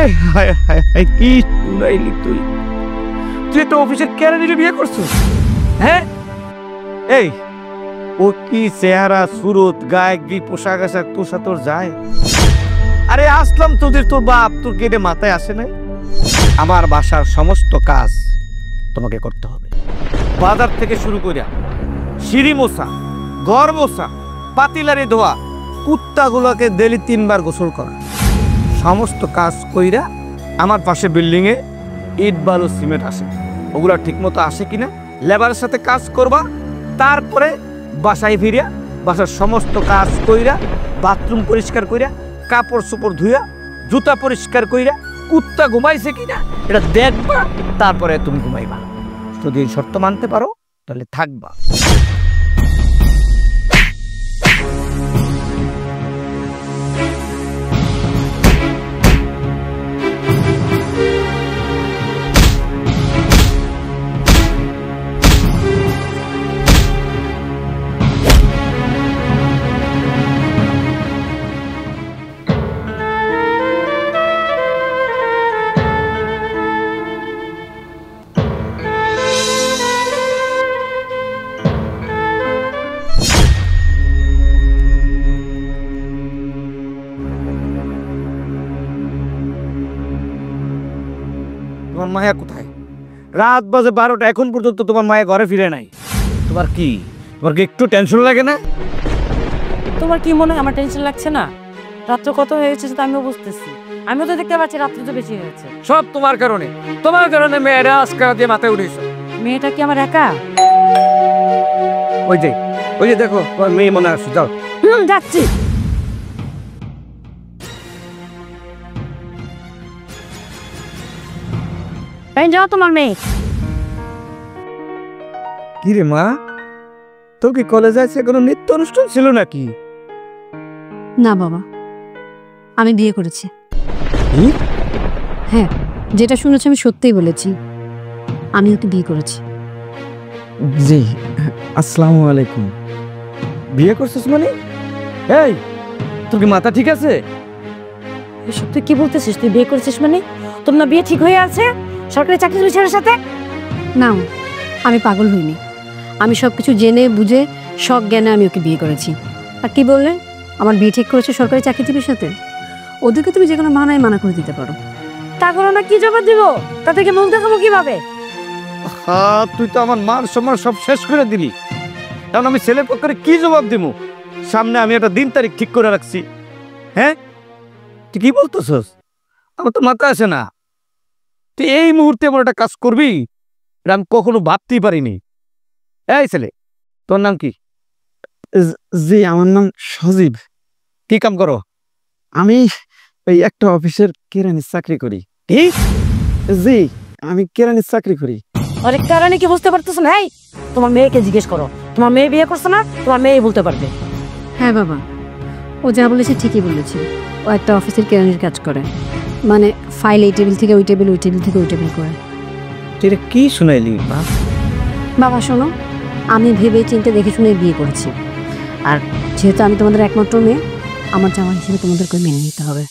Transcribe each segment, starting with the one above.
আয় হায় হায় হায়, কি শুনাইলি তুই? তুই তো অফিসের কেরানিরে বিয়ে করছিস, হ্যাঁ? এই ও কি চেহারা সুরত গায়ে কি পোশাক আশাক তোর সাথে তোর যায়? আরে আসলাম তোদের, তোর বাপ তোর কেটে মাথায় আসে নাই? আমার বাসার সমস্ত কাজ তোমাকে করতে হবে, বাজার থেকে শুরু করিয়া সিঁড়ি মোছা, ঘর মোছা, পাতিলারি ধোয়া, কুত্তাগুলোকে ডেলি 3 বার গোসল করা, সমস্ত কাজ কইরা আমার পাশে বিল্ডিং এ ইট বালু সিমেন্ট আসে, ওগুলা ঠিক মতো আসে কিনা লেবারের সাথে কাজ করবা। তারপরে বাসায় ফিরিয়া বাসার সমস্ত কাজ কইরা, বাথরুম পরিষ্কার কইরা, কাপড় চোপড় ধুইয়া, জুতা পরিষ্কার কইরা, কুত্তা ঘুমাইছে কিনা এটা দেখবা, তারপরে তুমি ঘুমাইবা। যদি এই শর্ত মানতে পারো তাহলে থাকবা। তোমার মায়া কোথায়? রাত বাজে 12টা, এখন পর্যন্ত তোমার মায়া ঘরে ফিরে নাই। তোমার কি একটু টেনশন লাগে না? তোমার কি মনে হয় আমার টেনশন লাগছে না? রাত্র কত হয়েছে সেটা আমিও বুঝতেছি, আমিও তো দেখতে পাচ্ছি রাত্রি তো বেশি হয়েছে। সব তোমার কারণে মেয়েরা আজকে দিয়ে মাথায় উঠেছ। মেয়েটা কি আমার একা? ওই যে দেখো তোমার মেয়ে মনে আসছে, যাও। যাচ্ছি। যাও তোমার মেয়ে। কি রে মা, তোর কি কলেজে আছে কোনো নৃত্য অনুষ্ঠান ছিল নাকি? না বাবা, আমি বিয়ে করেছি। কি? হ্যাঁ, যেটা শুনেছি আমি সত্যিই বলেছি, আমি ওকে বিয়ে করেছি। জি, আসসালামু আলাইকুম। বিয়ে করছিস মানে? এই তোর কি মাথা ঠিক আছে? এসব তুই কি বলতেছিস? তুই বিয়ে করেছিস মানে? তোর না বিয়ে ঠিক হয়ে আছে সরকারি চাকরি ছেলের সাথে? না, আমি পাগল হইনি, আমি সবকিছু জেনে বুঝে শখ জ্ঞানে আমি ওকে বিয়ে করেছি। আর কি বললে, আমার বিয়ে ঠিক করেছে সরকারি চাকরিজীবীর সাথে? ওদেরকে তুমি যে কোনো মানা করে দিতে পারো। তা করো না, কি জবাব দিব? তাদেরকে মুখ দেখাবো কিভাবে? তুই তো আমার মান সম্মান সব শেষ করে দিলি। কারণ আমি ছেলের পক্ষে কি জবাব দিব? সামনে আমি একটা দিন তারিখ ঠিক করে রাখছি। হ্যাঁ, তুই কি বলতেছস? আমার তো মাথা আসে না। তুই এই মুহূর্তে এমন একটা কাজ করবি এটা আমি কখনো ভাবতেই পারিনি। এই ছেলে, তোর নাম কি? জি, আমার নাম সজীব। কি কাম করো? আমি ওই একটা অফিসের কেরানির চাকরি করি। কি? জি, আমি কেরানির চাকরি করি। আরে কারণে কি বুঝতে পারতেছ না? এই তোমার মেয়েকে জিজ্ঞেস করো, তোমার মেয়ে বিয়ে করছে না? তোমার মেয়ে বলতে পারবে। হ্যাঁ বাবা, ও যা বলেছে ঠিকই বলেছে। ও একটা অফিসের কেরানির কাজ করে, মানে ফাইল এই টেবিল থেকে ওই টেবিল, ওই টেবিল থেকে ওই টেবিল করে। তুই এটা কি শুনাইলি মা? বাবা শোনো, আমি ভেবে চিন্তে দেখে শুনে বিয়ে করেছি, আর যেহেতু আমি তোমাদের একমাত্র মেয়ে, আমার জামাই হিসেবে তোমাদেরকে মেনে নিতে হবে।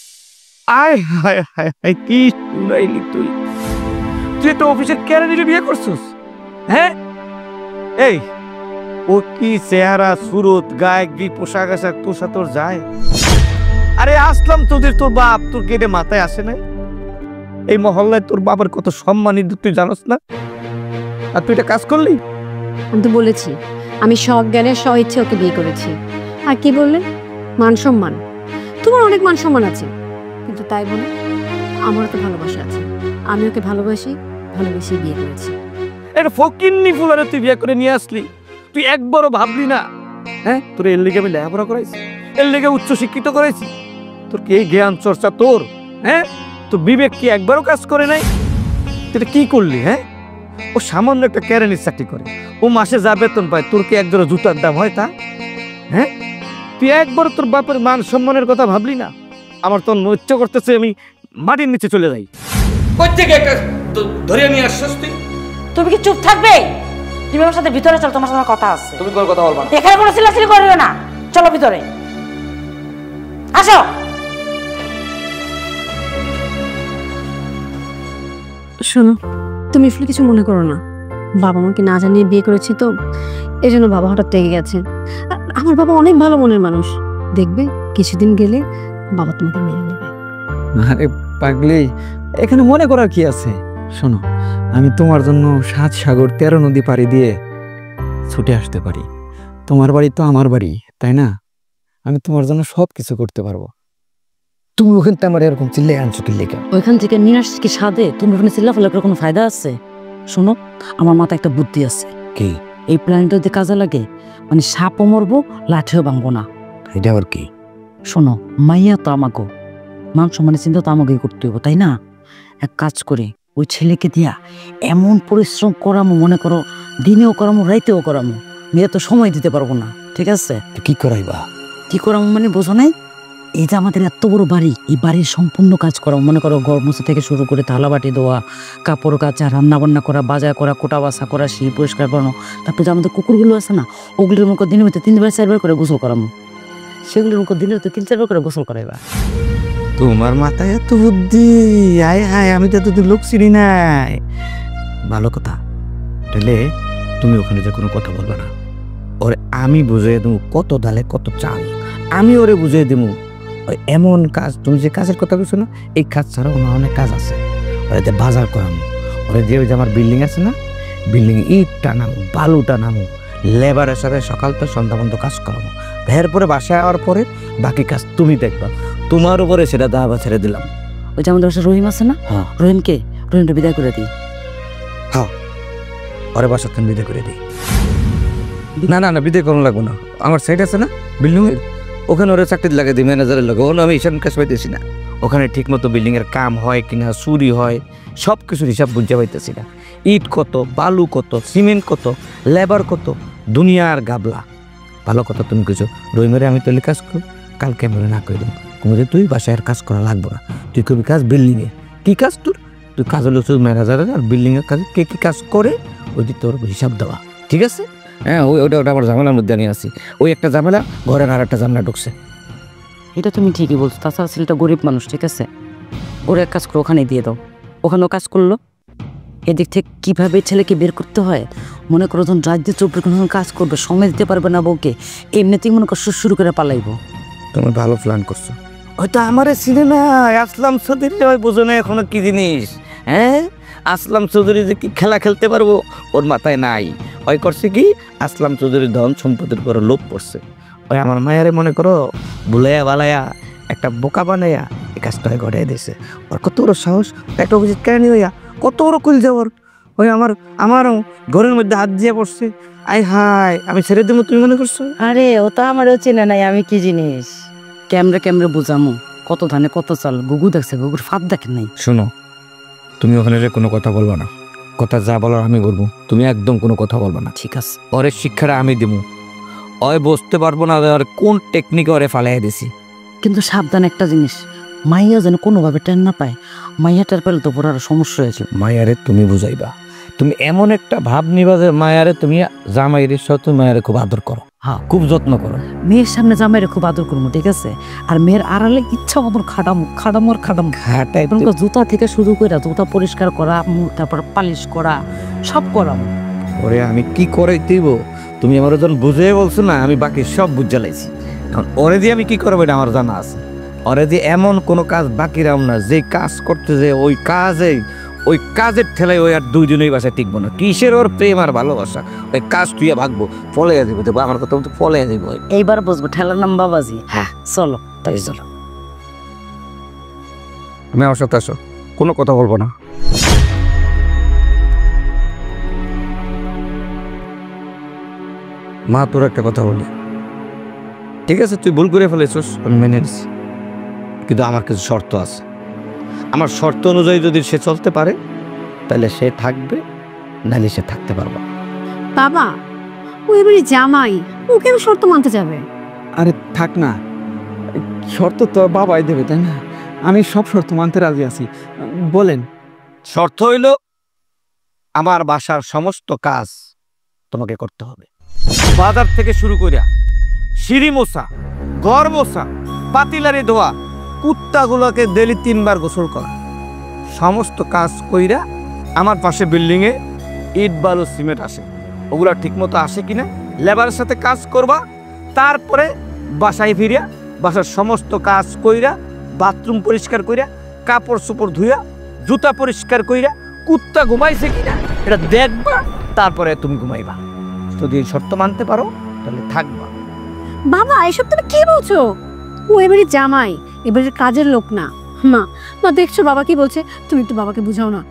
আয় হায় হায় হায়, কি শুনাইলি তুই? তুই তো অফিসের কেরানিরে বিয়ে করছিস, হ্যাঁ? এই ও কি চেহারা সুরত গায়ে কি পোশাক আশাক তোর সাথে তোর যায়? আরে আসলাম তোর বাপ তোর কেটে মাথায় আসে নাই? এই মহল্লায় তোর বাবার কত সম্মানিত তুই জানোস না? আর তুই এটা কাজ করলি? আমি তো বলেছি আমি শখ জ্ঞানে স্ব ইচ্ছে ওকে বিয়ে করেছি। আর কি বললেন? মান সম্মান। তোমার অনেক মান সম্মান আছে, কিন্তু তাই বলে আমারও তো ভালোবাসা আছে। আমি ওকে ভালোবেসে বিয়ে করেছি। এটা ফকিন্নি ফুলারে তুই বিয়ে করে নিয়ে আসলি, তুই একবারও ভাবলি না? হ্যাঁ, তোর এর লেগে আমি লেখাপড়া করাইছি, এর লেগে উচ্চ শিক্ষিত করেছি, তোর কি এই জ্ঞান চর্চা তোর? হ্যাঁ, তোর বিবেক কি একবারও কাজ করে নাই? তুই কি করলি? হ্যাঁ, ও সামান্য একটা কেরানির চাকরি করে, ও মাসে যা বেতন পায়, তোর কি একজোড়া জুতার দাম হয় তা? হ্যাঁ, তুই একবার তোর বাপের মান সম্মানের কথা ভাবলি না? আমার তো ইচ্ছে করতেছে আমি মাটির নিচে চলে যাই। প্রত্যেকে একটা ধরে নিয়ে আসছিস তুই। তুমি কি চুপ থাকবে? তুমি আমার সাথে ভিতরে চলো, তোমার সাথে কথা আছে। তুমি কোন কথা বলবা না? এখানে কোনো চিল্লাচিল্লি করিও না, চলো ভিতরে আসো। শোনো, তুমি আসলে কিছু মনে করো না। বাবা মাকে না জানিয়ে বিয়ে করেছি তো, এই জন্য বাবা হঠাৎ রেগে গেছে। আর আমার বাবা অনেক ভালো মনের মানুষ, দেখবে কিছুদিন গেলে বাবা তোমাকে মেনে নেবে। আরে পাগলি, এখানে মনে করার কি আছে? শোনো, আমি তোমার জন্য 7 সাগর 13 নদী পাড়ি দিয়ে ছুটে আসতে পারি। তোমার বাড়ি তো আমার বাড়ি, তাই না? আমি তোমার জন্য সব কিছু করতে পারবো। তুমি ওখান থেকে আমার এরকম চিল্লে আনছো কি লেখা? ওইখান থেকে নিয়ে আসছি কি সাদে? তুমি ওখানে চিল্লাফাল্লা করে কোনো ফায়দা আছে? শোনো, আমার মাথায় একটা বুদ্ধি আছে। কি? এই প্ল্যানটা যদি কাজে লাগে, মানে সাপও মরবো, লাঠিও ভাঙবো না। এটা আবার কি? শোনো, মাইয়া তো আমাকে, মান সম্মানের চিন্তা তো আমাকেই করতে হইব, তাই না? এক কাজ করে ওই ছেলেকে দিয়া এমন পরিশ্রম করামো, মনে করো দিনেও করামো রাইতেও করামো, মেয়ে তো সময় দিতে পারবো না, ঠিক আছে? তো কি করাইবা? কি করামো মানে বোঝো নাই? এই যে আমাদের এত বড় বাড়ি, এই বাড়ির সম্পূর্ণ কাজ করা, মনে করো ঘর মোছা থেকে শুরু করে থালা বাটি দেওয়া, কাপড় কাচা, রান্না বান্না করা, বাজার করা, কোটা বাছা করা, সেই পরিষ্কার করানো। তারপরে যে আমাদের কুকুরগুলো আছে না, ওগুলোর মুখ দিনের মধ্যে 3 বার 4 বার করে গোসল করামো। সেগুলোর মুখ দিনের মধ্যে 3-4 বার করে গোসল করাইবা। তোমার মাথায় এত বুদ্ধি! আয় হায়, আমি তো এতদিন লোক চিনি নাই। ভালো কথা। তাহলে তুমি ওখানে যে কোনো কথা বলবা না। ওরে আমি বুঝিয়ে দেবো কত ডালে কত চাল। আমি ওরে বুঝিয়ে দেবো ওই এমন কাজ, তুমি যে কাজের কথা বলছো না, এই কাজ ছাড়া অন্য অনেক কাজ আছে। ওরে যে বাজার করানো, ওরে যে ওই যে আমার বিল্ডিং আছে না, বিল্ডিং ইটটা নামো, বালুটা নামো, লেবারের সাথে সকাল তো সন্ধ্যা পর্যন্ত কাজ করাবো। এরপরে বাসায় যাওয়ার পরে বাকি কাজ তুমি দেখবা। তোমার উপরে সেটা দাবা ছেড়ে দিলাম। ওই যে আমাদের বাসায় রহিম আছে না, হ্যাঁ। রহিমটা বিদায় করে দিই। ওরে বাসা থেকে বিদায় করে দিই। না না না, বিদায় করানো লাগবো না। আমার সাইড আছে না বিল্ডিং এর, ওখানে ওরা চাকরি লাগিয়ে দিই ম্যানেজারের লাগে। ওখানে আমি হিসাব কাজ পাইতেছি না। ওখানে ঠিক মতো বিল্ডিং এর কাম হয় কিনা, চুরি হয়, সব কিছুর হিসাব বুঝতে পাইতেছি না। ইট কত, বালু কত, সিমেন্ট কত, লেবার কত, দুনিয়ার গাবলা। ভালো কথা তুমি কিছু রহিমেরে আমি তৈরি কাজ করি, কালকে আমি না করে দেবো। কুমারে তুই বাসায় কাজ করা লাগবো না, তুই করবি কাজ বিল্ডিং এ। কি কাজ তোর? তুই কাজ হলো শুধু ম্যানেজারের, আর বিল্ডিং এর কাজে কে কি কাজ করে ওই দিক তোর হিসাব দেওয়া, ঠিক আছে? হ্যাঁ, ওটা আমার ঝামেলার মধ্যে আমি আছি। ওই একটা ঝামেলা, ঘরের আর একটা ঝামেলা ঢুকছে। এটা তুমি ঠিকই বলছো। তাছাড়া ছেলেটা গরিব মানুষ, ঠিক আছে? ওর এক কাজ করে ওখানে দিয়ে দাও, ওখানেও কাজ করলো। এদিক থেকে কিভাবে ছেলেকে বের করতে হয়, মনে করো যখন রাজ্য 24 ঘন্টা কাজ করবে, সময় দিতে পারবে না বউকে, এমনিতেই মনে করো শুরু করে পালাইবো। তুমি ভালো প্ল্যান করছো। হয়তো আমার সিনেমা আসলাম চৌধুরী বোঝো না এখনো কি জিনিস। হ্যাঁ, আসলাম চৌধুরী যে কি খেলা খেলতে পারবো ওর মাথায় নাই। ওই করছে কি, আসলাম চৌধুরীর ধন সম্পদের করে লোভ পড়ছে। ওই আমার মায়ারে মনে করো বুলাইয়া বালাইয়া একটা বোকা বানাইয়া এই কাজটা ঘটাই দিয়েছে। ওর কত বড় সাহস, একটা অভিজিৎ কেন হইয়া কত বড় কুল যাওয়ার। ওই আমারও ঘরের মধ্যে হাত দিয়ে পড়ছে। আয় হায়, আমি ছেড়ে দেবো তুমি মনে করছো? আরে ও তো আমারও চেনে নাই, আমি কি জিনিস ক্যামেরা বুঝামো। কত ধানে কত চাল, গুগু দেখছে, গুগুর ফাঁদ দেখে নাই। শোনো, তুমি ওখানে কোনো কথা বলবা না। কথা যা বলার আমি বলবো, তুমি একদম কোনো কথা বলবা না, ঠিক আছে? ওরে শিক্ষাটা আমি দেবো। ওই বুঝতে পারবো না ওর কোন টেকনিকে ওরে ফালাই দিছি। কিন্তু সাবধান একটা জিনিস, মাইয়া যেন কোনোভাবে টেন না পায়। মাইয়া টের পেলে তো পরে আরো সমস্যা হয়েছে। মায়ারে তুমি বুঝাইবা, তুমি এমন একটা ভাব নিবা যে মায়ারে তুমি জামাইয়ের সাথে মায়ারে খুব আদর করো, হ্যাঁ, খুব যত্ন করো। মেয়ের সামনে জামাইরে খুব আদর করবো, ঠিক আছে? আর মেয়ের আড়ালে ইচ্ছা মতন খাটামো। ঘাটাই এবং জুতা থেকে শুরু করে জুতা পরিষ্কার করা, তারপর পালিশ করা, সব করাবো। ওরে আমি কি করে দিব, তুমি আমার যখন বুঝে বলছো না, আমি বাকি সব বুঝে লাইছি। এখন ওরে দিয়ে আমি কি করবো এটা আমার জানা আছে। ওরে দিয়ে এমন কোনো কাজ বাকি রাম না, যে কাজ করতে যে ওই কাজের ঠেলায় ওই আর 2 দিনই বাসায় টিকবো না। কিসের ওর প্রেম আর ভালোবাসা, ওই কাজ তুই ভাগবো, ফলে যাবো। দেখবো আমার কথা ফলে যাবো। এইবার বুঝবো ঠেলার নাম বাবাজি। হ্যাঁ, চলো তাই চলো। আমি আমার সাথে আসো, কোনো কথা বলবো না। মা, তোর একটা কথা বলি, ঠিক আছে? তুই ভুল করে ফেলেছিস, আমি মেনে নিছি, কিন্তু আমার কিছু শর্ত আছে। আমার শর্ত অনুযায়ী যদি সে চলতে পারে তাহলে সে থাকবে, নাহলে সে থাকতে পারবে। বাবা, ও এবারে জামাই, ও কেন শর্ত মানতে যাবে? আরে থাক না, শর্ত তো বাবাই দেবে, তাই না? আমি সব শর্ত মানতে রাজি আছি। বলেন। শর্ত হইল আমার বাসার সমস্ত কাজ তোমাকে করতে হবে। বাজার থেকে শুরু করিয়া সিঁড়ি মোছা, ঘর মোছা, পাতিলারি ধোয়া, কুত্তাগুলোকে ডেলি 3 বার গোসল করা, সমস্ত কাজ কইরা আমার পাশে বিল্ডিংয়ে ইট বালু সিমেন্ট আসে, ওগুলা ঠিকমতো আসে কিনা লেবারের সাথে কাজ করবা। তারপরে বাসায় ফিরিয়া বাসার সমস্ত কাজ কইরা, বাথরুম পরিষ্কার কইরা, কাপড় চোপড় ধুইয়া, জুতা পরিষ্কার কইরা, কুত্তা ঘুমাইছে কিনা এটা দেখবা। তারপরে তুমি ঘুমাইবা। যদি এই শর্ত মানতে পারো তাহলে থাকবা। বাবা এসব তুমি কি বলছো? ও এবারে জামাই, এবারে কাজের লোক না। মা মা দেখছো বাবা কি বলছে, তুমি একটু বাবাকে বুঝাও না।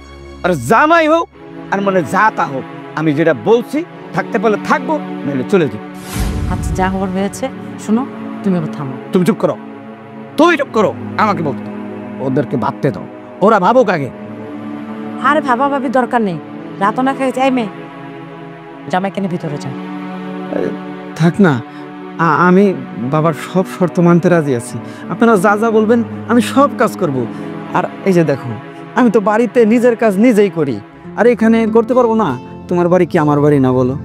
আর জামাই হোক আর মানে যা তা হোক, আমি যেটা বলছি থাকতে পারলে থাকবো, নাহলে চলে যাবো। আচ্ছা যা হওয়ার হয়েছে, শোনো তুমি এবার থামো। তুমি চুপ করো, তুই চুপ করো, আমাকে বলতে দাও। ওদেরকে ভাবতে দাও, ওরা ভাবুক আগে। আর ভাবা ভাবি দরকার নেই, রাতও না খেয়ে যাই মেয়ে, জামাই কেন ভিতরে যাও। থাক না, আমি বাবার সব শর্ত মানতে রাজি আছি। আপনারা যা যা বলবেন আমি সব কাজ করব। আর এই যে দেখো, আমি তো বাড়িতে নিজের কাজ নিজেই করি, আর এখানে করতে পারবো না? তোমার বাড়ি কি আমার বাড়ি না বলো?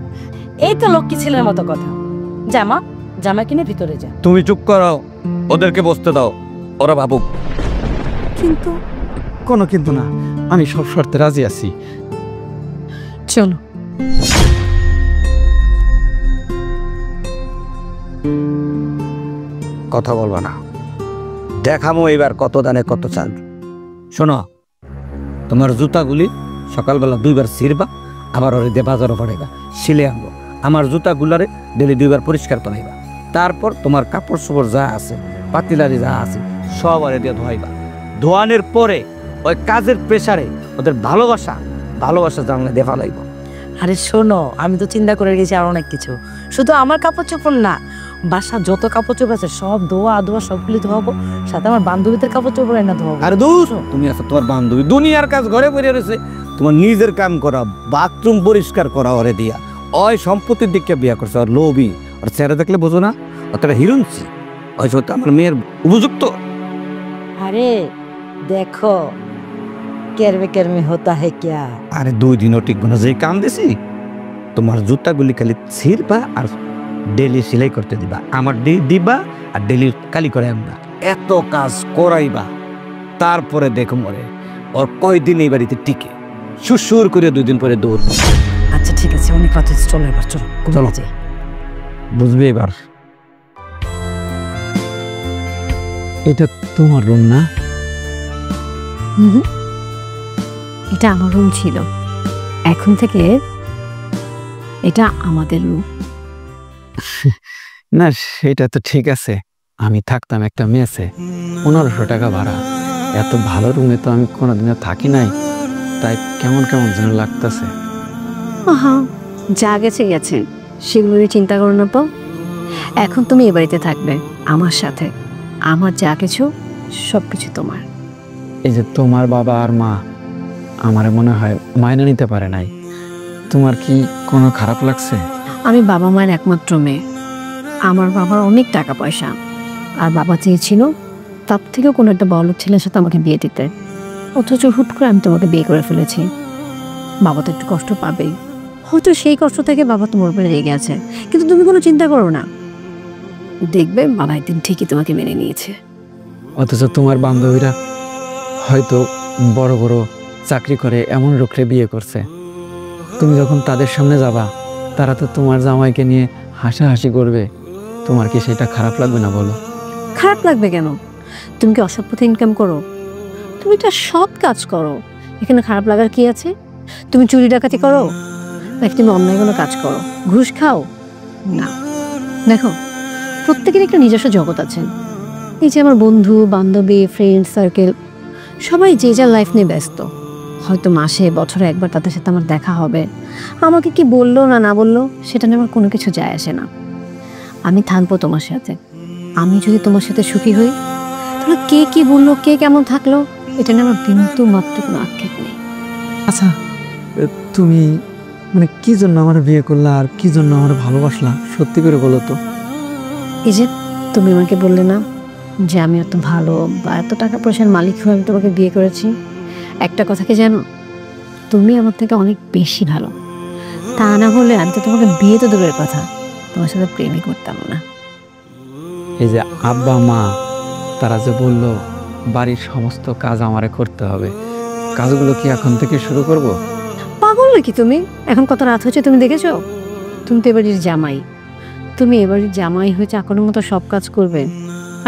এই তো লক্ষ্মী ছেলের মতো কথা। জামা জামাই কিনে ভিতরে যা। তুমি চুপ করো, ওদেরকে বসতে দাও, ওরা ভাবুক। কিন্তু কোনো কিন্তু না, আমি সব শর্তে রাজি আছি। চলো। কথা বলবা না, দেখামো এবার কত দানে কত চাল। শোনো, তোমার জুতাগুলি সকালবেলা 2 বার ছিড়বা, আবার ওরে দিয়ে বাজারও পড়াইবা, সিলে আনবো। আমার জুতাগুলারে ডেলি 2 বার পরিষ্কার করাইবা। তারপর তোমার কাপড় চোপড় যা আছে, পাতিলারি যা আছে, সব ওরে দিয়ে ধোয়াইবা। ধোয়ানোর পরে ওই কাজের প্রেসারে ওদের ভালোবাসা জানলে দেখা লাগবে। আরে শোনো, আমি তো চিন্তা করে গেছি আর অনেক কিছু, শুধু আমার কাপড় চোপড় না, বাসা যত কাপড় চোপড় আছে সব ধোয়া সবগুলি ধোয়াবো, সাথে আমার বান্ধবীদের কাপড় চোপড় না ধোয়াবো। আর দূর, তুমি আছো তোমার বান্ধবী, দুনিয়ার কাজ ঘরে পড়ে রয়েছে, তোমার নিজের কাম করা, বাথরুম পরিষ্কার করা ওরে দিয়া। ওই সম্পত্তির দিকে বিয়া করছে, আর লোভী, আর চেহারা দেখলে বোঝো না অতটা হিরুনছি। ওই সত্যি আমার মেয়ের উপযুক্ত। আরে দেখো, কেরমে কেরমে হতা হে ক্যা। আরে 2 দিনও টিকবো না, যে কাম দিছি। তোমার জুতাগুলি খালি ছিড়বা আর ডেলি সেলাই করতে দিবা, আমার দিবা আর ডেলি কালি করে আনবা, এত কাজ করাইবা। তারপরে দেখো মরে ওর কয়দিন এই বাড়িতে টিকে, সুসুর করে 2 দিন পরে দৌড়। আচ্ছা ঠিক আছে, অনেক কথা হয়েছে, চলো এবার চলো চলো। যাই। বুঝবে এবার? এটা তোমার রুম না? এটা আমার রুম ছিল, এখন থেকে এটা আমাদের রুম। না সেটা তো ঠিক আছে, আমি থাকতাম একটা মেসে, 1500 টাকা ভাড়া। এত ভালো রুমে তো আমি কোনোদিনও থাকি নাই, তাই কেমন কেমন যেন লাগতেছে। আহা, যা গেছে গেছে, সেগুলো নিয়ে চিন্তা করো না তো। এখন তুমি এ বাড়িতে থাকবে আমার সাথে, আমার যা কিছু সবকিছু তোমার। এই যে তোমার বাবা আর মা আমারে মনে হয় মাইনে নিতে পারে নাই, তোমার কি কোনো খারাপ লাগছে? আমি বাবা মায়ের একমাত্র মেয়ে, আমার বাবার অনেক টাকা পয়সা, আর বাবা চেয়েছিল তার থেকেও কোনো একটা বড়লোক ছেলের সাথে আমাকে বিয়ে দিতে, অথচ হুট করে আমি তোমাকে বিয়ে করে ফেলেছি। বাবা তো একটু কষ্ট পাবেই, হয়তো সেই কষ্ট থেকে বাবা তোমার উপরে রেগে আছে, কিন্তু তুমি কোনো চিন্তা করো না, দেখবে বাবা একদিন ঠিকই তোমাকে মেনে নিয়েছে। অথচ তোমার বান্ধবীরা হয়তো বড় বড় চাকরি করে এমন লোকরে বিয়ে করছে, তুমি যখন তাদের সামনে যাবা তারা তো তোমার জামাইকে নিয়ে হাসাহাসি করবে, তোমার কি সেটা খারাপ লাগবে না বলো? খারাপ লাগবে কেন? তুমি কি অসৎ পথে ইনকাম করো? তুমি একটা সৎ কাজ করো, এখানে খারাপ লাগার কি আছে? তুমি চুরি ডাকাতি করো নাকি তুমি অন্যায় কোনো কাজ করো, ঘুষ খাও? না, দেখো প্রত্যেকের একটা নিজস্ব জগৎ আছে। এই যে আমার বন্ধু বান্ধবী ফ্রেন্ড সার্কেল সবাই যে যার লাইফ নিয়ে ব্যস্ত, হয়তো মাসে বছরে একবার তাদের সাথে আমার দেখা হবে, আমাকে কি বললো না বললো সেটা নিয়ে আমার কোনো কিছু যায় আসে না। আমি থাকবো তোমার সাথে, আমি যদি তোমার সাথে সুখী হই তাহলে কে কি বললো কে কেমন থাকলো এটা নিয়ে আমার বিন্দু মাত্র কোনো আক্ষেপ নেই। আচ্ছা তুমি মানে কি জন্য আমার বিয়ে করলা আর কি জন্য আমার ভালোবাসলা, সত্যি করে বলো তো। এই যে তুমি আমাকে বললে না যে আমি এত ভালো বা এত টাকা পয়সার মালিক হয়ে আমি তোমাকে বিয়ে করেছি, একটা কথা কি জানো, তুমি আমার থেকে অনেক বেশি ভালো। তা না হলে আমি তো তোমাকে বিয়ে তো দূরের কথা, তোমার সাথে প্রেমই করতাম না। এই যে আব্বা মা তারা যে বললো বাড়ির সমস্ত কাজ আমারে করতে হবে, কাজগুলো কি এখন থেকে শুরু করব? পাগল নাকি তুমি? এখন কত রাত হচ্ছে তুমি দেখেছো? তুমি তো এবারের জামাই, তুমি এবারের জামাই হয়ে চাকরের মতো সব কাজ করবে।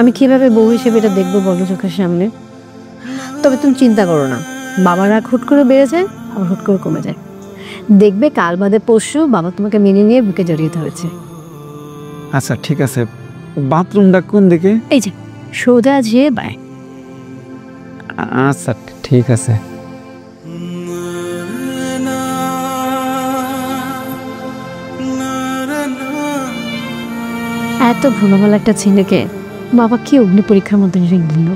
আমি কিভাবে বউ হিসেবে এটা দেখবো বলো চোখের সামনে? তবে তুমি চিন্তা করো না, বাবার রাগ হুট করে বেড়ে যায় আবার হুট করে কমে যায়। দেখবে কাল বাদে পরশু বাবা তোমাকে মেনে নিয়ে বুকে জড়িয়ে ধরেছে। আচ্ছা ঠিক আছে, বাথরুমটা কোন দিকে? এই যে সোজা যেয়ে বাই। আচ্ছা ঠিক আছে। এত ভোলাভালা একটা ছেলেকে বাবা কি অগ্নি পরীক্ষার মধ্যে রেখে দিল।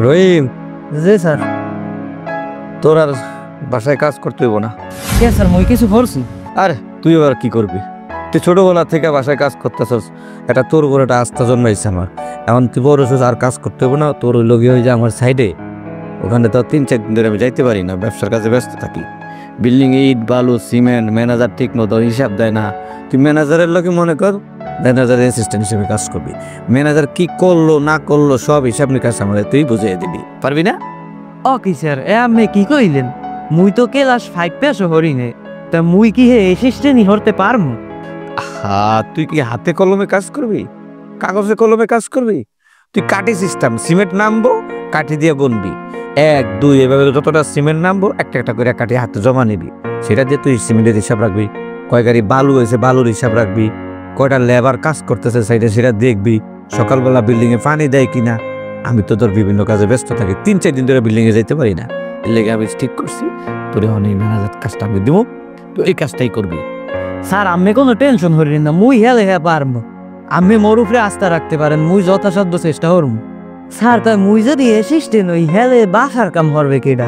রহিম, জি স্যার। তোর আর বাসায় কাজ করতে হইব না। কে স্যার, মই কিছু করছি? আরে তুই আবার কি করবি? তুই ছোটবেলা থেকে বাসায় কাজ করতেছস, এটা তোর উপর একটা আস্থা জন্মাইছে আমার। এখন তুই বড় হচ্ছিস, আর কাজ করতে হইব না। তোর ওই লগি হয়ে যায় আমার সাইডে, ওখানে তো 3-4 দিন ধরে আমি যাইতে পারি না, ব্যবসার কাজে ব্যস্ত থাকি। বিল্ডিং ইট বালু সিমেন্ট, ম্যানেজার ঠিক মতো হিসাব দেয় না। তুই ম্যানেজারের লোকে মনে কর ম্যানেজারের অ্যাসিস্ট্যান্ট হিসেবে কাজ করবি। ম্যানেজার কি করলো না করলো সব হিসাব নিকাশ আমাদের তুই বুঝিয়ে দিবি, পারবি না? কি স্যার, আপনি কি কইলেন? মুই তো ক্লাস 5 পেশো হরি নে, তা মুই কি হে অ্যাসিস্ট্যান্ট হতে পারমু? তুই কি হাতে কলমে কাজ করবি, কাগজে কলমে কাজ করবি? তুই কাঠি সিস্টেম, সিমেন্ট নামবো কাঠি দিয়ে গুনবি, 1 2 এভাবে যতটা সিমেন্ট নামবো একটা একটা করে কাঠি হাতে জমা নিবি। সেটা দিয়ে তুই সিমেন্টের হিসাব রাখবি, কয় গাড়ি বালু হয়েছে বালুর হিসাব রাখবি, কয়টা লেবার কাজ করতেছে সাইডে সেটা দেখবি, সকালবেলা বিল্ডিংয়ে পানি দেয় কিনা। আমি তো তোর বিভিন্ন কাজে ব্যস্ত থাকি, 3-4 দিন ধরে বিল্ডিংয়ে যাইতে পারি না। এর লেগে আমি ঠিক করছি তোর অনেক ম্যানেজার কাজটা আমি দিব, তুই এই কাজটাই করবি। স্যার আমি কোনো টেনশন হরিন না, মুই হেলে পারবো। আমি মোর উপরে আস্থা রাখতে পারেন, মুই যথাসাধ্য চেষ্টা করবো। স্যার তাই মুই যদি অ্যাসিস্ট্যান্ট হই হেলে বাসার কাম করবে কেডা?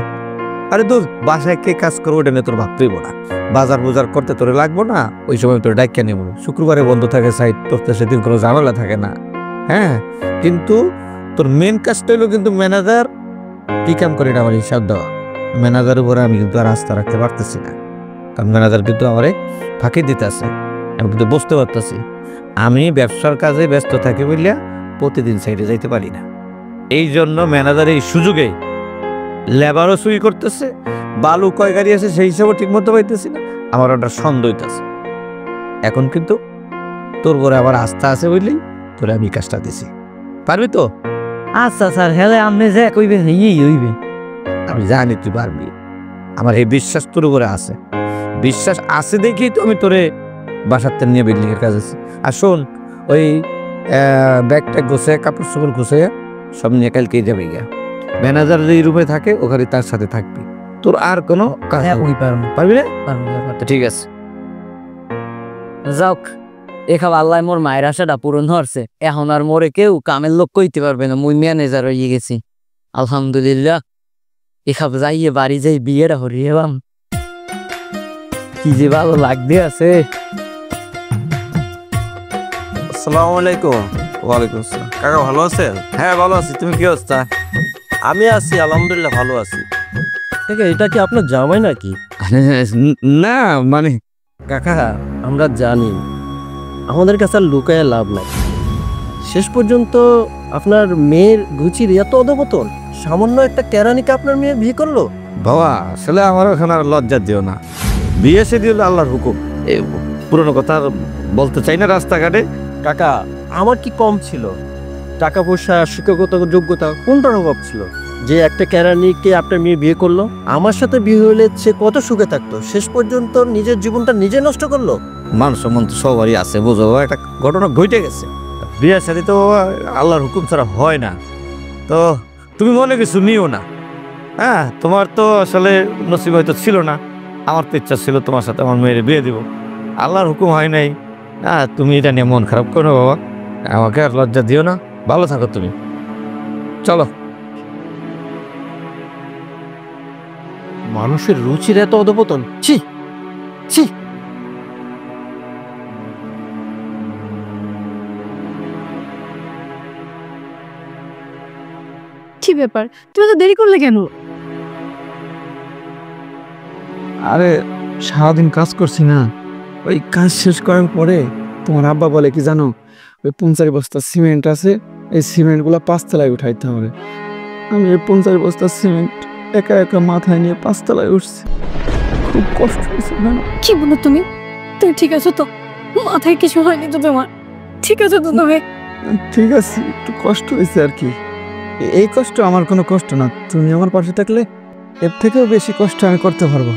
আরে তোর বাসায় কে কাজ করবো এটা নিয়ে তোর ভাবতেইব না। বাজার বুজার করতে তোরে লাগবো না, ওই সময় তোর ডাক্কা নেব। শুক্রবারে বন্ধ থাকে সাইড, তোর তো সেদিন কোনো ঝামেলা থাকে না। হ্যাঁ, কিন্তু তোর মেন কাজটা হলো কিন্তু ম্যানেজার কি কাম করে এটা আমার হিসাব দেওয়া। ম্যানেজারের উপরে আমি কিন্তু আর আস্থা রাখতে পারতেছি না, কারণ ম্যানেজার কিন্তু আমারে ফাঁকি দিতে আছে। আমি কিন্তু বুঝতে পারতেছি আমি ব্যবসার কাজে ব্যস্ত থাকি বললে প্রতিদিন সাইডে যাইতে পারি না। এই জন্য ম্যানেজার এই সুযোগে লেবারও চুরি করতেছে, বালু কয় গাড়ি আছে সেই হিসাবে ঠিক মতো পাইতেছি না, আমার ওটা সন্দেহ হইতেছে। এখন কিন্তু তোর পরে আবার আস্থা আছে বুঝলি, তোরে আমি কাজটা দিছি, পারবি তো? আচ্ছা স্যার, হেলে আপনি যে কইবেন ইয়েই হইবে। আমি জানি তুই পারবি, আমার এই বিশ্বাস তোর উপরে আছে। বিশ্বাস আছে দেখেই তো আমি তোরে বাসাতে নিয়ে বিল্ডিং এর কাজ আছে। আর শোন, ওই ব্যাগটা গুছে কাপড় চোপড় গুছে সব নিয়ে কালকেই যাবে গিয়া। ম্যানেজার যে রুমে থাকে ওখানে তার সাথে থাকবি, তোর আর কোনো কাজ হ্যাঁ ওই পারবো পারবি না? পারবো। তো ঠিক আছে। যাওক, এখাব আল্লাহ মোর মায়ের আশাটা পূরণ হচ্ছে। এখন আর মোরে কেউ কামের লোক কইতে পারবে না, মুই ম্যানেজার হয়ে গেছি আলহামদুলিল্লাহ। এখাব যাইয়ে বাড়ি যাই বিয়েটা হরিয়ে বাম, কি যে ভালো লাগতে আছে। আসসালামু আলাইকুম। ওয়ালাইকুম আসসালাম। কাকা ভালো আছেন? হ্যাঁ ভালো আছি, তুমি কি অবস্থা? আমি আছি আলহামদুলিল্লাহ ভালো আছি। কাকা এটা কি আপনার জামাই নাকি? না মানে কাকা আমরা জানি আমাদের কাছে আর লুকায় লাভ নাই। শেষ পর্যন্ত আপনার মেয়ের গুচির এত অধপতন, সামান্য একটা কেরানিকে আপনার মেয়ে বিয়ে করলো। বাবা আসলে আমার ওখানে আর লজ্জা দিও না, বিয়ে সে দিল আল্লাহর হুকুম। এই পুরনো কথা বলতে চাই না রাস্তাঘাটে। কাকা আমার কি কম ছিল? টাকা পয়সা শিক্ষকতা যোগ্যতা কোনটার অভাব ছিল যে একটা কেরানিকে আপনার মেয়ে বিয়ে করলো? আমার সাথে বিয়ে হলে সে কত সুখে থাকতো, শেষ পর্যন্ত নিজের জীবনটা নিজে নষ্ট করলো। মান সম্মান তো সবারই আছে, বুঝো একটা ঘটনা ঘটে গেছে। বিয়ের সাথে তো আল্লাহর হুকুম ছাড়া হয় না, তো তুমি মনে কিছু নিও না। হ্যাঁ, তোমার তো আসলে নসিব হয়তো ছিল না, আমার তো ইচ্ছা ছিল তোমার সাথে আমার মেয়ের বিয়ে দিব, আল্লাহর হুকুম হয় নাই। হ্যাঁ, তুমি এটা নিয়ে মন খারাপ করো না বাবা, আমাকে আর লজ্জা দিও না, ভালো থাকো তুমি, চলো। মানুষের রুচির এত অধপতন, ছি ছি। কি ব্যাপার, তুমি তো দেরি করলে কেন? আরে সারাদিন কাজ করছি না, ওই কাজ শেষ করার পরে তোমার আব্বা বলে কি জানো, ওই 50 বস্তা সিমেন্ট আছে, এই সিমেন্টগুলো 5 তলায় উঠাইতে হবে। আমি এই 50 বস্তা সিমেন্ট একা একা মাথায় নিয়ে 5 তলায় উঠছি, খুব কষ্ট হয়েছে জানো। কি বলো তুমি? তুমি ঠিক আছো তো? মাথায় কিছু হয়নি তো তোমার? ঠিক আছে তো তুমি? ঠিক আছে, একটু কষ্ট হয়েছে আর কি। এই কষ্ট আমার কোনো কষ্ট না, তুমি আমার পাশে থাকলে এর থেকেও বেশি কষ্ট আমি করতে পারবো।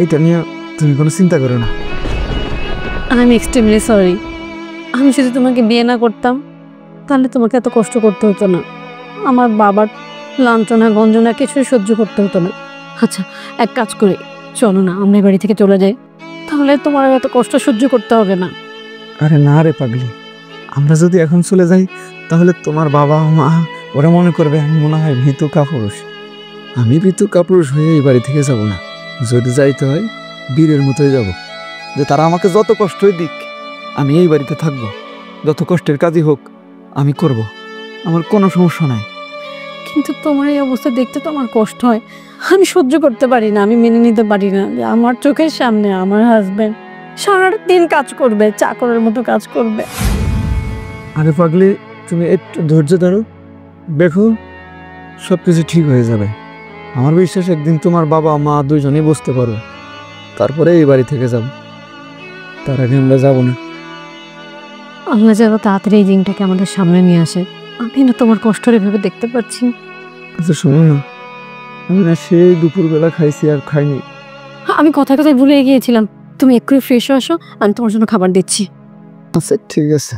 এটা নিয়ে তুমি কোনো চিন্তা করো না। I am extremely sorry. আমি যদি তোমাকে বিয়ে না করতাম তাহলে তোমাকে এত কষ্ট করতে হতো না। আমার বাবার লাঞ্ছনা গঞ্জনা কিছুই সহ্য করতে হতো না। আচ্ছা, এক কাজ করি, চলো না আমরা এই বাড়ি থেকে চলে যাই, তাহলে তোমার আর এত কষ্ট সহ্য করতে হবে না। আরে না রে পাগলি, আমরা যদি এখন চলে যাই তাহলে তোমার বাবা মা ওরা মনে করবে আমি মনে হয় ভীতু কাপুরুষ। আমি ভীতু কাপুরুষ হয়ে এই বাড়ি থেকে যাব না। যদি যাইতে হয় বীরের মতোই যাব, যে তারা আমাকে যত কষ্টই দিক আমি এই বাড়িতে থাকবো, যত কষ্টের কাজই হোক আমি করব, আমার কোনো সমস্যা নাই। কিন্তু তোমার এই অবস্থা দেখতে তো আমার কষ্ট হয়। আমি সহ্য করতে পারি না, আমি মেনে নিতে পারি না যে আমার চোখের সামনে আমার হাজবেন্ড সারাদিন কাজ করবে, চাকরের মতো কাজ করবে। আরে পাগলি, তুমি একটু ধৈর্য ধরো, দেখো সব কিছু ঠিক হয়ে যাবে। আমার বিশ্বাস একদিন তোমার বাবা মা দুইজনেই বুঝতে পারবে, তারপরে এই বাড়ি থেকে যাব, তার আগে আমরা যাবো না। আল্লাহ যেন তাড়াতাড়ি এই দিনটাকে আমাদের সামনে নিয়ে আসে। আমি না তোমার কষ্টরে ভেবে দেখতে পাচ্ছি। আচ্ছা শোনো না, আমি না সেই দুপুরবেলা খাইছি আর খাইনি। আমি কথায় কথায় ভুলে গিয়েছিলাম, তুমি এক্ষুনি ফ্রেশ হয়ে আসো, আমি তোমার জন্য খাবার দিচ্ছি। আচ্ছা ঠিক আছে।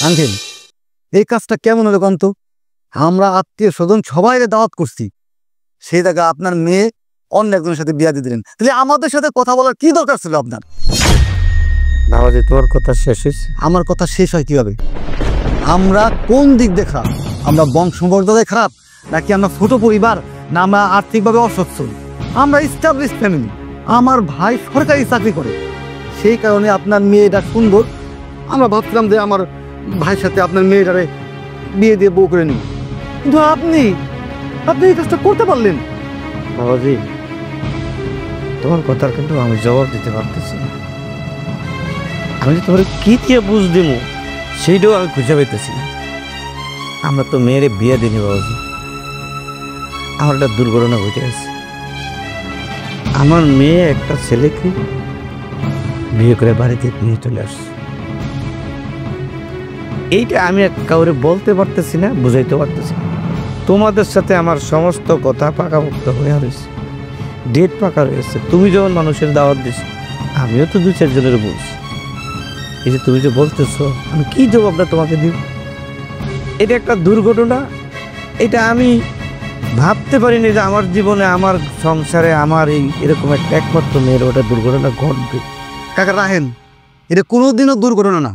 আঙ্কেল, এই কাজটা কেমন হলো কন্ত? আমরা আত্মীয় স্বজন সবাই দাওয়াত করছি, সেই জায়গায় আপনার মেয়ে অন্য একজনের সাথে বিয়া দিয়ে দিলেন। তাহলে আমাদের সাথে কথা বলার কি দরকার ছিল আপনার? বাবাজি, তোমার কথা শেষ হয়েছে? আমার কথা শেষ হয় কিভাবে? আমরা কোন দিক দিয়ে খারাপ? আমরা বংশমর্যাদায় খারাপ, নাকি আমরা ছোট পরিবার, না আমরা আর্থিকভাবে অসচ্ছল? আমরা এস্টাবলিশ ফ্যামিলি। আমার ভাই সরকারি চাকরি করে, সেই কারণে আপনার মেয়েটা সুন্দর, আমরা ভাবছিলাম যে আমার ভাইয়ের সাথে আপনার মেয়েটারে বিয়ে দিয়ে বউ করে নিই। কিন্তু আপনি এই কাজটা করতে পারলেন? বাবাজি, তোমার কথার কিন্তু আমি জবাব দিতে পারতেছি না। আমি যে তোমার কি দিয়ে বুঝ দিব সেইটাও আমি খুঁজে পাইতেছি না। আমরা তো মেয়েরে বিয়ে দিইনি বাবাজি, আমার একটা দুর্ঘটনা ঘটে আছে। আমার মেয়ে একটা ছেলেকে বিয়ে করে বাড়িতে নিয়ে চলে আসছে। এইটা আমি কাউরে বলতে পারতেছি না, বুঝাইতে পারতেছি না। তোমাদের সাথে আমার সমস্ত কথা পাকাপোক্ত হয়ে রয়েছে, ডেট পাকা রয়েছে। তুমি যখন মানুষের দাওয়াত দিস, আমিও তো 2-4 জনের বলছি। এই যে তুমি যে বলতেছো, আমি কি জবাবটা তোমাকে দিব? এটা একটা দুর্ঘটনা, এটা আমি ভাবতে পারিনি যে আমার জীবনে, আমার সংসারে, আমার এই এরকম একটা একমাত্র মেয়ের ওটা দুর্ঘটনা ঘটবে। কাকা রাহেন, এটা কোনোদিনও দুর্ঘটনা না।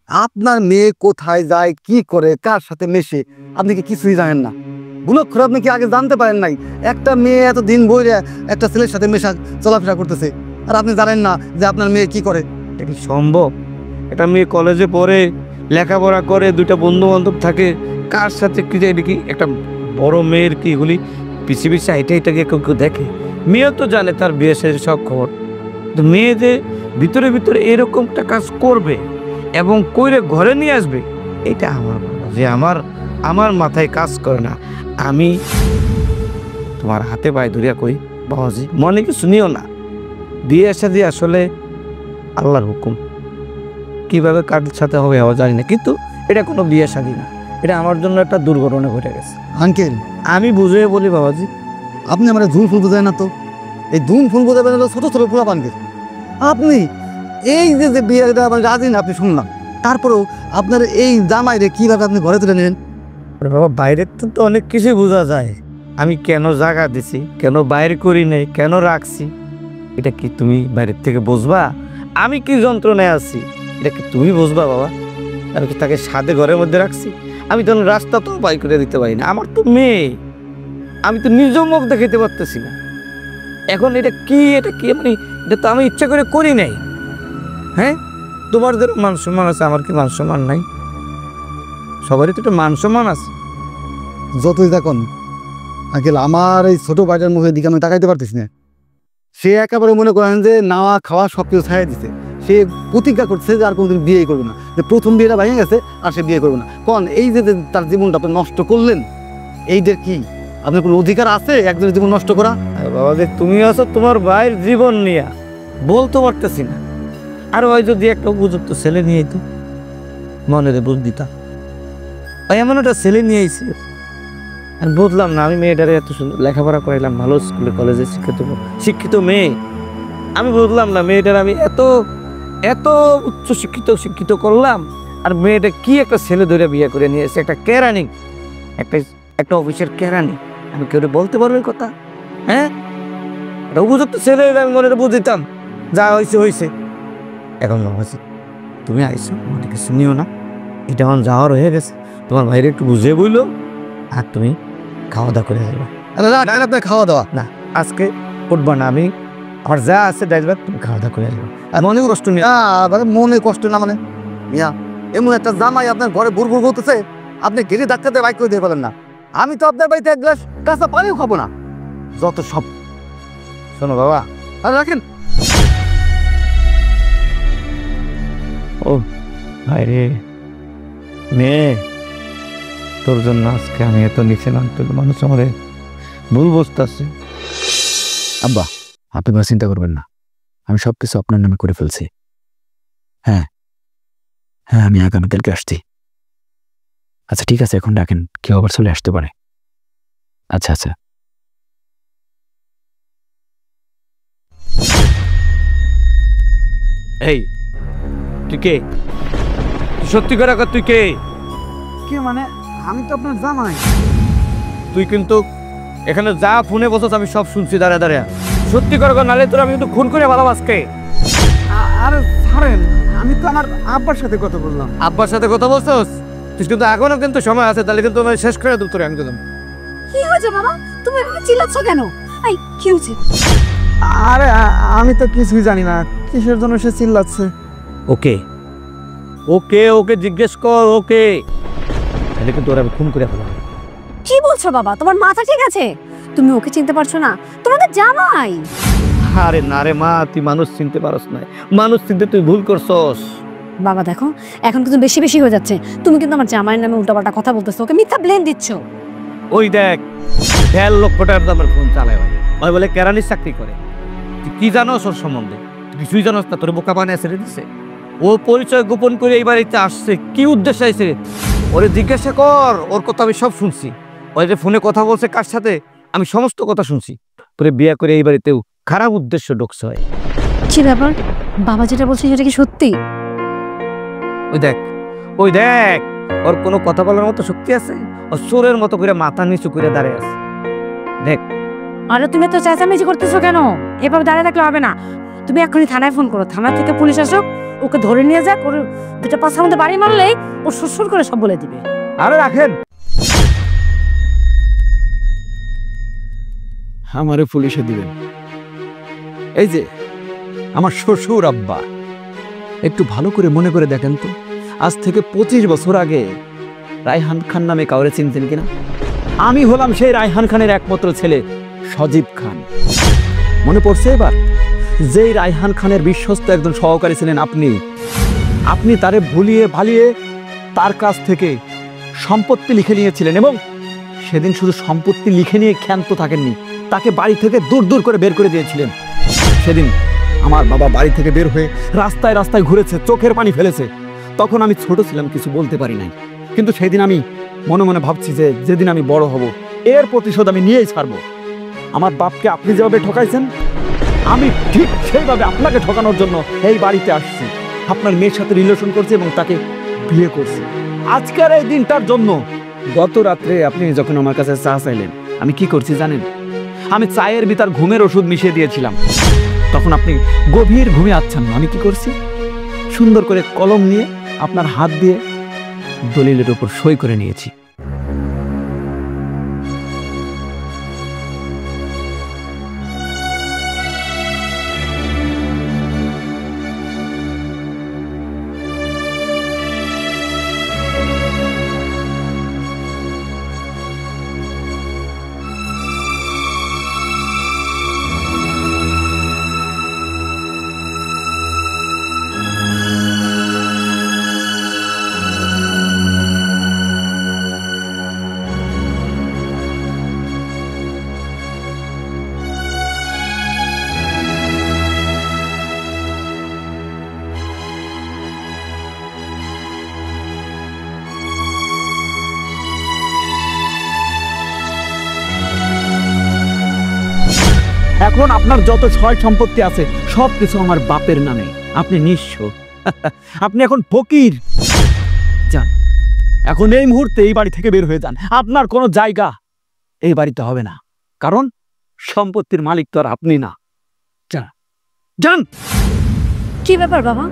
আপনার মেয়ে কোথায় যায়, কি করে, কার সাথে মেশে, আপনি কি কিছুই জানেন না? বুলক্ষর আপনি কি আগে জানতে পারেন নাই একটা মেয়ে এত দিন বইরে একটা ছেলের সাথে মেশা চলাফেরা করতেছে, আর আপনি জানেন না যে আপনার মেয়ে কি করে? এটা কি সম্ভব? একটা মেয়ে কলেজে পড়ে, লেখাপড়া করে, দুইটা বন্ধু বান্ধব থাকে, কার সাথে কি যায়? এটা কি একটা বড় মেয়ের কি এগুলি পিছিয়ে পিছিয়ে এটা এটাকে কেউ কেউ দেখে? মেয়ে তো জানে তার বিয়ে শেষে সব খবর, কিন্তু মেয়ে যে ভিতরে ভিতরে এরকমটা কাজ করবে এবং কইরে ঘরে নিয়ে আসবে, এটা আমার যে আমার মাথায় কাজ করে না। আমি তোমার হাতে পায়ে ধরিয়া কই, বাবাজি মনে কিছু নিও না, বিয়ে শাদী আসলে আল্লাহর হুকুম, কিভাবে কার সাথে হবে আমি জানি না, কিন্তু এটা কোনো বিয়ে শাদী না, এটা আমার জন্য একটা দুর্ঘটনা ঘটে গেছে। আঙ্কেল, আমি বুঝে বলি বাবাজি, আপনি আমার ধুম ফুল বোঝায় না তো? এই ধুম ফুল বোঝাবেন হলো ছোটো ছোটো পোলা পানকে। আপনি এই যে বিয়েটা মানে রাজি না, আপনি শুনলাম, তারপরেও আপনার এই জামাইরে কীভাবে আপনি ঘরে তুলে নেন? বাবা বাইরের তো অনেক কিছুই বোঝা যায়, আমি কেন জায়গা দিছি, কেন বাইরে করি নাই, কেন রাখছি, এটা কি তুমি বাইরের থেকে বুঝবা? আমি কি যন্ত্রণায় আছি এটা কি তুমি বুঝবা বাবা? আমি কি তাকে সাদে ঘরের মধ্যে রাখছি? আমি তো রাস্তা তো বাই করে দিতে পারি না, আমার তো মেয়ে, আমি তো নিজ মুখ দেখাইতে পারতেছি না। এখন এটা কি মানে এটা তো আমি ইচ্ছা করে করি নাই। হ্যাঁ, তোমার যেরকম মান সম্মান আছে, আমার কি মান সম্মান নাই? সবারই তো একটা মান সম্মান আছে। যতই দেখুন আঙ্কেল, আমার এই ছোটো ভাইটার মুখের দিকে আমি তাকাইতে পারতেছি না। সে একেবারে মনে করেন যে নাওয়া খাওয়া সব কিছু ছাড়িয়ে দিছে। সে প্রতিজ্ঞা করছে যে আর কোনোদিন বিয়ে করবে না, যে প্রথম বিয়েটা ভেঙে গেছে আর সে বিয়ে করবে না। কোন এই যে তার জীবনটা আপনি নষ্ট করলেন, এইটার কি আপনার কোনো অধিকার আছে একজনের জীবন নষ্ট করা? বাবা যে তুমি আছো তোমার ভাইয়ের জীবন নিয়ে, বলতে পারতেছি না। আর ওই যদি একটা উপযুক্ত ছেলে নিয়ে তো মনে রে বুঝ দিতা, ওই এমন একটা ছেলে নিয়ে আইছে, আমি বুঝলাম না। আমি মেয়েটারে এত সুন্দর লেখাপড়া করাইলাম, ভালো স্কুলে কলেজে শিক্ষিত মেয়ে, আমি বুঝলাম না মেয়েটার আমি এত উচ্চ শিক্ষিত করলাম, আর মেয়েটা কি একটা ছেলে ধরে বিয়ে করে নিয়ে এসে, একটা কেরানি, একটা অফিসের কেরানি। আমি কেউ বলতে পারবো এই কথা? হ্যাঁ, একটা উপযুক্ত ছেলে আমি মনে বুঝ দিতাম, যা হয়েছে। এখন হয়েছে তুমি আইসো, মনে কিছু নিও না, এটা আমার যাওয়ার হয়ে গেছে, তোমার ভাইরে একটু বুঝে বইলো, আর তুমি খাওয়া দাওয়া করে যাবে। আপনার খাওয়া দাওয়া না, আজকে উঠবা না, আমি আমার যা আছে দেখবে, তুমি খাওয়া দাওয়া করে আসবে, আর মনে কষ্ট নিয়ে। মনে কষ্ট না মানে মিয়া, এমন একটা জামাই আপনার ঘরে বুড়বুড় করতেছে, আপনি ঘিরে ডাক্তারতে বাইক করে দিয়ে পারেন না। আমি তো আপনার বাড়িতে এক গ্লাস কাঁচা পানিও খাবো না, যত সব। শোনো বাবা, আর রাখেন। ও ভাই রে, মেয়ে তোর জন্য আজকে আমি এত নিচে নামতে, মানুষ আমাদের ভুল বুঝতেছে। আব্বা, আপনি কোনো চিন্তা করবেন না, আমি সব কিছু আপনার নামে করে ফেলছি। হ্যাঁ, আমি আগামীকালকে আসছি। আচ্ছা ঠিক আছে, এখন ডাকেন, কেউ আবার চলে আসতে পারে। আচ্ছা। এই তুই কে? সত্যি করে তুই কে? কি মানে? আমি তো আপনার জামাই। তুই কিন্তু এখানে যা ফোনে বসছ আমি সব শুনছি দাঁড়া। সত্যি করে নালে তোর আমি কিন্তু খুন করে ভালো আজকে। আরে ছাড়েন, আমি তো আমার আব্বার সাথে কথা বললাম। আব্বার সাথে কথা বলছস? তুই কিন্তু এখনো কিন্তু সময় আছে, তাহলে কিন্তু আমি শেষ করে দেব তোর আমি কিন্তু। কি হয়েছে বাবা, তুমি এভাবে চিল্লাচ্ছ কেন? এই কি হয়েছে? আরে আমি তো কিছুই জানি না কিসের জন্য সে চিল্লাচ্ছে। ওকে জিজ্ঞেস কর, ওকে, তাহলে কিন্তু ওরা খুন করে ফেলা। কি বলছো বাবা, তোমার মাথা ঠিক আছে? তুমি ওকে চিনতে পারছো না? তোমাদের জামাই। আরে না রে মা, তুই মানুষ চিনতে পারস না, মানুষ চিনতে তুই ভুল করছস। বাবা দেখো, এখন কিন্তু বেশি হয়ে যাচ্ছে। তুমি কিন্তু আমার জামাইয়ের নামে উল্টাপাল্টা কথা বলতেছো, ওকে মিথ্যা ব্লেম দিচ্ছ। ওই দেখ, 1.5 লক্ষ টাকার দামের ফোন চালায় ওই বলে কেরানির চাকরি করে। তুই কি জানোস ওর সম্বন্ধে? কিছুই জানোস না, তোর বোকা বানিয়ে ছেড়ে দিছে। ও পরিচয় গোপন করে এই বাড়িতে আসছে, কি উদ্দেশ্যে আসছে ওরে জিজ্ঞাসা কর, ওর কথা আমি সব শুনছি। ওই যে ফোনে কথা বলছে কার সাথে, আমি সমস্ত কথা শুনছি। তোরে বিয়ে করে এই বাড়িতেও খারাপ উদ্দেশ্য ঢুকছে হয়। কি ব্যাপার, বাবা যেটা বলছে সেটা কি সত্যি? ওই দেখ ওর কোনো কথা বলার মতো শক্তি আছে? ও চোরের মতো করে মাথা নিচু করে দাঁড়িয়ে আছে। দেখ আরে তুমি তো চেঁচামেচি করতেছো কেন? এভাবে দাঁড়িয়ে থাকলে হবে না। তুমি এখনই থানায় ফোন করো, থানা থেকে পুলিশ আসুক, ওকে ধরে নিয়ে যাক, ওর দুটো পাশার মধ্যে বাড়ি মারলেই ও সুরসুর করে সব বলে দিবে। আরে রাখেন, আমারে পুলিশে দিবেন? এই যে আমার শ্বশুর আব্বা, একটু ভালো করে মনে করে দেখেন তো, আজ থেকে 25 বছর আগে রায়হান খান নামে কাউরে চিনতেন কিনা? আমি হলাম সেই রায়হান খানের একমাত্র ছেলে সজীব খান। মনে পড়ছে এবার? যেই রায়হান খানের বিশ্বস্ত একজন সহকারী ছিলেন আপনি, আপনি তারে ভুলিয়ে ভালিয়ে তার কাছ থেকে সম্পত্তি লিখে নিয়েছিলেন, এবং সেদিন শুধু সম্পত্তি লিখে নিয়ে ক্ষান্ত থাকেননি, তাকে বাড়ি থেকে দূর দূর করে বের করে দিয়েছিলেন। সেদিন আমার বাবা বাড়ি থেকে বের হয়ে রাস্তায় রাস্তায় ঘুরেছে, চোখের পানি ফেলেছে। তখন আমি ছোট ছিলাম, কিছু বলতে পারি নাই, কিন্তু সেদিন আমি মনে মনে ভাবছি যে যেদিন আমি বড় হব এর প্রতিশোধ আমি নিয়েই ছাড়বো। আমার বাপকে আপনি যেভাবে ঠকাইছেন, আমি ঠিক সেইভাবে আপনাকে ঠকানোর জন্য এই বাড়িতে আসছি। আপনার মেয়ের সাথে রিলেশন করছি এবং তাকে বিয়ে করছি আজকের এই দিনটার জন্য। গত রাত্রে আপনি যখন আমার কাছে চা চাইলেন, আমি কি করছি জানেন? আমি চায়ের ভিতর ঘুমের ওষুধ মিশিয়ে দিয়েছিলাম। তখন আপনি গভীর ঘুমে আচ্ছন্ন। আমি কি করছি? সুন্দর করে কলম নিয়ে আপনার হাত দিয়ে দলিলের উপর সই করে নিয়েছি। এখন আপনার যত সয় সম্পত্তি আছে সবকিছু আমার বাপের নামে। আপনি নিঃস্ব, আপনি এখন ফকির। যান, এখন এই মুহূর্তে এই বাড়ি থেকে বের হয়ে যান। আপনার কোনো জায়গা এই বাড়িতে হবে না, কারণ সম্পত্তির মালিক তো আর আপনি না। যান, যান। কি ব্যাপার বাবা,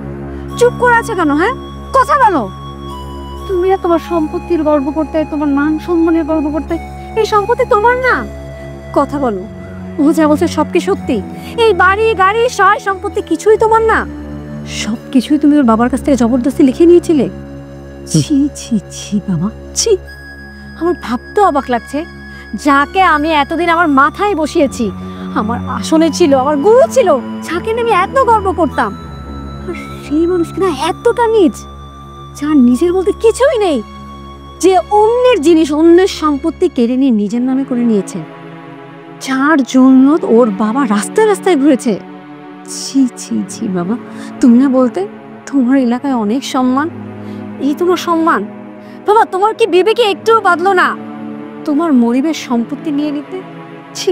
চুপ করে আছে কেন? হ্যাঁ, কথা বলো। তুমি আর তোমার সম্পত্তির গর্ব করতে, তোমার মান সম্মানের গর্ব করতে, এই সম্পত্তি তোমার না। কথা বলো। ও যা বলছে সব কি সত্যি? এই বাড়ি গাড়ি সয় সম্পত্তি কিছুই তোমার না? সব কিছুই তুমি ওর বাবার কাছ থেকে জবরদস্তি লিখে নিয়েছিলে? ছি ছি ছি বাবা, ছি। আমার ভাবতে অবাক লাগছে, যাকে আমি এতদিন আমার মাথায় বসিয়েছি, আমার আসনে ছিল, আমার গুরু ছিল, যাকে আমি এত গর্ব করতাম, আর সেই মানুষ কিনা এতটা নিজ, যার নিজের বলতে কিছুই নেই, যে অন্যের জিনিস, অন্যের সম্পত্তি কেড়ে নিয়ে নিজের নামে করে নিয়েছে, যার জন্য ওর বাবা রাস্তায় রাস্তায় ঘুরেছে। ছি ছি ছি বাবা, তুমি না বলতে তোমার এলাকায় অনেক সম্মান, এই তোমার সম্মান? বাবা, তোমার কি বিবেকে একটুও বাঁধলো না তোমার মরিবের সম্পত্তি নিয়ে নিতে? ছি,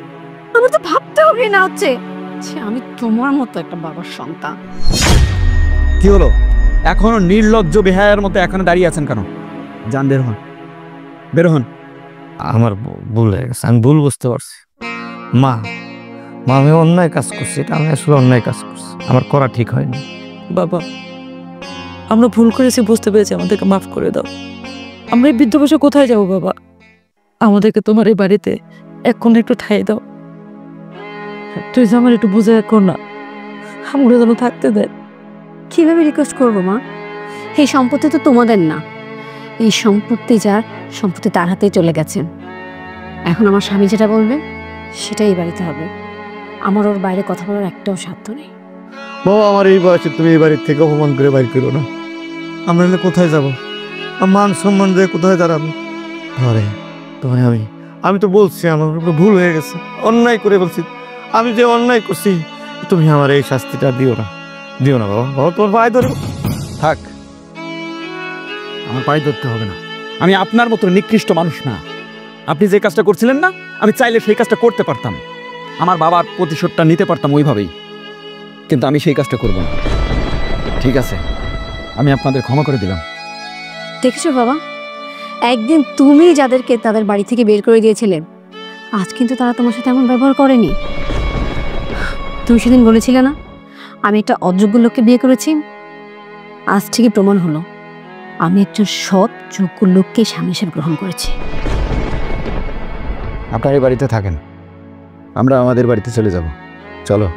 আমার তো ভাবতেও ঘৃণা হচ্ছে। আমি তোমার মতো একটা বাবার সন্তান। কি হলো? এখনো নির্লজ্জ বেহায়ার মতো এখনো দাঁড়িয়ে আছেন কেন? যান, বের হন, বের হন। আমার ভুল হয়ে গেছে, আমি ভুল বুঝতে পারছি। মা, আমি অন্যায় কাজ করছি, এটা আমি আসলে অন্যায় কাজ করছি, আমার করা ঠিক হয়নি। বাবা, আমরা ভুল করেছি, বুঝতে পেরেছি, আমাদেরকে মাফ করে দাও। আমরা এই বৃদ্ধ বয়সে কোথায় যাবো বাবা? আমাদেরকে তোমার এই বাড়িতে এখন একটু ঠাই দাও। তুই যে আমার একটু বুঝে কর না, আমরা যেন থাকতে দেয়। কিভাবে রিকোয়েস্ট করবো মা? এই সম্পত্তি তো তোমাদের না, এই সম্পত্তি যার, সম্পত্তি তার হাতেই চলে গেছেন। এখন আমার স্বামী যেটা বলবে সেটাই বাড়িতে হবে। আমার ওর বাইরে কথা বলার একটাও সাধ্য নেই। বাবা, আমার এই বয়সে তুমি এই বাড়ির থেকে অপমান করে বাইর করো না। আমরা এলে কোথায় যাবো? মান সম্মান দিয়ে কোথায় দাঁড়াবো? ঘরে তোমায় আমি তো বলছি আমার উপর ভুল হয়ে গেছে, অন্যায় করে বলছি। আমি যে অন্যায় করছি, তুমি আমার এই শাস্তিটা দিও না, দিও না বাবা। বাবা, তোমার পায়ে ধরে। থাক, আমার পায়ে ধরতে হবে না। আমি আপনার মতো নিকৃষ্ট মানুষ না। আপনি যে কাজটা করছিলেন না, আমি চাইলে সেই কাজটা করতে পারতাম, আমার বাবার প্রতিশোধটা নিতে পারতাম ওইভাবেই, কিন্তু আমি সেই কাজটা করব না। ঠিক আছে, আমি আপনাদের ক্ষমা করে দিলাম। দেখেছো বাবা, একদিন তুমি যাদেরকে তাদের বাড়ি থেকে বের করে দিয়েছিলে, আজ কিন্তু তারা তোমার সাথে এমন ব্যবহার করেনি। তুমি সেদিন বলেছিলে না আমি একটা অযোগ্য লোককে বিয়ে করেছি, আজ ঠিকই প্রমাণ হলো আমি একজন সৎ যোগ্য লোককে স্বামী হিসেবে গ্রহণ করেছি। আপনার এই বাড়িতে থাকেন, আমরা আমাদের বাড়িতে চলে যাব। চলো।